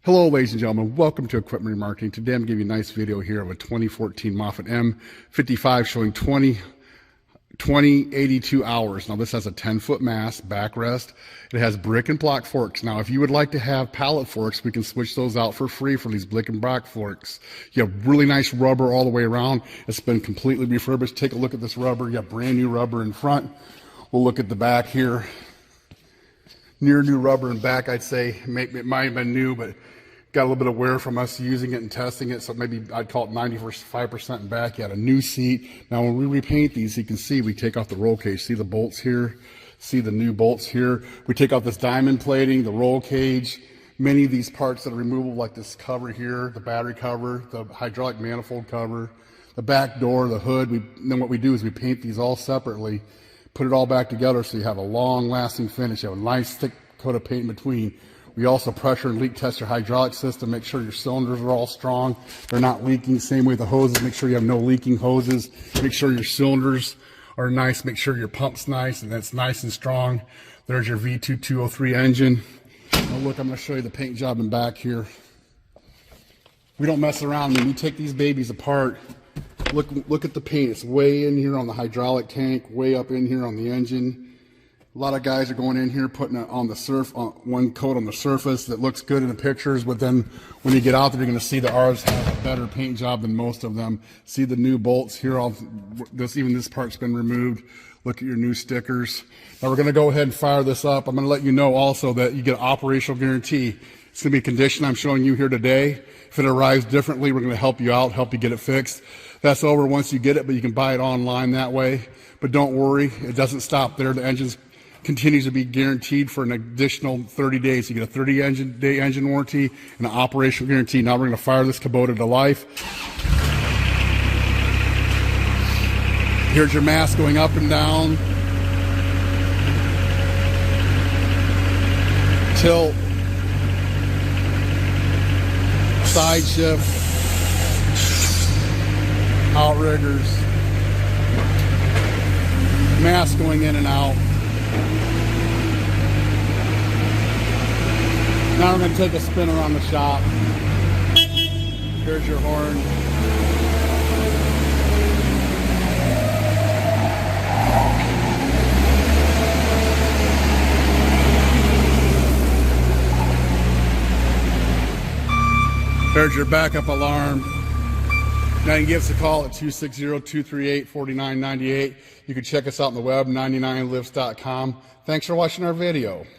Hello ladies and gentlemen, welcome to Equipment Remarketing. Today I'm going to give you a nice video here of a 2014 Moffett M55 showing 82 hours. Now this has a 10-foot mast, backrest. It has brick and block forks. Now if you would like to have pallet forks, we can switch those out for free for these brick and block forks. You have really nice rubber all the way around. It's been completely refurbished. Take a look at this rubber. You have brand new rubber in front. We'll look at the back here. Near new rubber in back, I'd say. It might have been new, but got a little bit of wear from us using it and testing it, so maybe I'd call it 95% in back. You had a new seat. Now when we repaint these, you can see we take off the roll cage. See the bolts here? See the new bolts here? We take off this diamond plating, the roll cage, many of these parts that are removable, like this cover here, the battery cover, the hydraulic manifold cover, the back door, the hood. Then what we do is we paint these all separately, put it all back together so you have a long-lasting finish. You have a nice thick coat of paint in between. We also pressure and leak test your hydraulic system, make sure your cylinders are all strong, they're not leaking. Same way with the hoses, make sure you have no leaking hoses, make sure your cylinders are nice, make sure your pump's nice and that's nice and strong. There's your V2203 engine. Now look, I'm going to show you the paint job in back here. We don't mess around. When we take these babies apart, look at the paint. It's way in here on the hydraulic tank, way up in here on the engine. A lot of guys are going in here putting it on the one coat on the surface that looks good in the pictures, but then when you get out there, you're going to see that ours have a better paint job than most of them. See the new bolts here? Even this part's been removed. Look at your new stickers. Now we're going to go ahead and fire this up. I'm going to let you know also that you get an operational guarantee. It's going to be a condition I'm showing you here today. If it arrives differently, we're going to help you out, help you get it fixed. That's over once you get it, but you can buy it online that way. But don't worry, it doesn't stop there. The engine's continues to be guaranteed for an additional 30 days. You get a 30-day engine warranty and an operational guarantee. Now we're going to fire this Kubota to life. Here's your mast going up and down. Tilt. Side shift. Outriggers. Mast going in and out. Now I'm going to take a spin around the shop. Here's your horn. There's your backup alarm. Now you can give us a call at 260-238-4998. You can check us out on the web, 99lifts.com. Thanks for watching our video.